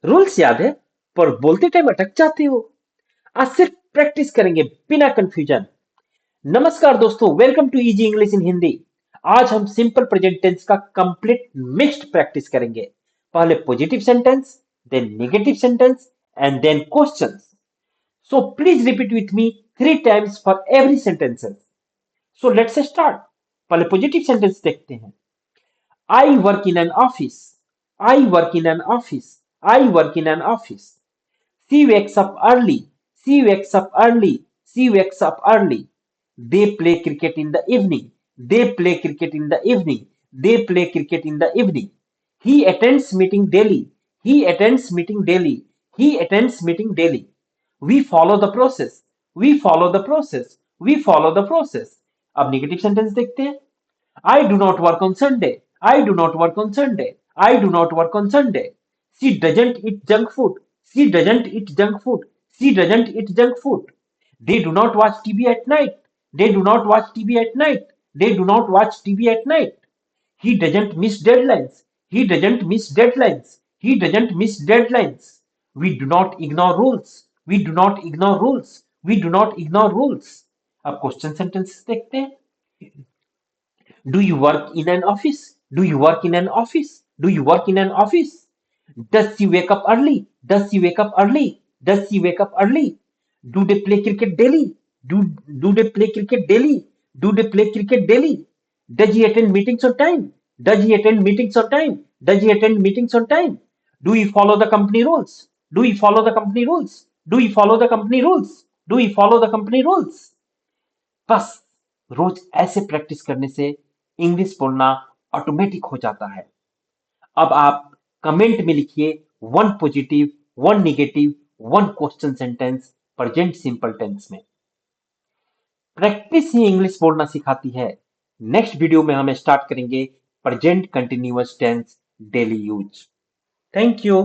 Rules याद है पर बोलते टाइम अटक जाते हो। आज सिर्फ प्रैक्टिस करेंगे बिना कंफ्यूजन। नमस्कार दोस्तों, welcome to easy English in Hindi. आज हम सिंपल प्रेजेंट टेंस का कंप्लीट मिक्स्ड प्रैक्टिस करेंगे। पहले positive sentence, then negative sentence and then questions. So please repeat with me 3 times for every sentences. So let's start. पहले positive sentence देखते हैं। I work in an office. I work in an office. I work in an office. She wakes up early. She wakes up early. She wakes up early. They play cricket in the evening. They play cricket in the evening. They play cricket in the evening. He attends meeting daily. He attends meeting daily. He attends meeting daily. We follow the process. We follow the process. We follow the process. अब negative sentence देखते हैं। I do not work on Sunday. I do not work on Sunday. I do not work on Sunday. She doesn't eat junk food. She doesn't eat junk food. She doesn't eat junk food. They do not watch TV at night. They do not watch TV at night. They do not watch TV at night. He doesn't miss deadlines. He doesn't miss deadlines. He doesn't miss deadlines. We do not ignore rules. We do not ignore rules. We do not ignore rules. अब question sentences देखते हैं। Do you work in an office? Do you work in an office? Do you work in an office? Does she wake up early? Does she wake up early? Does she wake up early? Do they play cricket daily? Do they play cricket daily? Do they play cricket daily? Does he attend meetings on time? Does he attend meetings on time? Does he attend meetings on time? Do we follow the company rules? Do we follow the company rules? Do we follow the company rules? Do we follow the company rules? बस रोज ऐसे practice करने से English बोलना automatic हो जाता है। अब आप कमेंट में लिखिए 1 positive, 1 negative, 1 question sentence present simple tense में। प्रैक्टिस ही इंग्लिश बोलना सिखाती है। नेक्स्ट वीडियो में हम स्टार्ट करेंगे present continuous tense daily use. Thank you.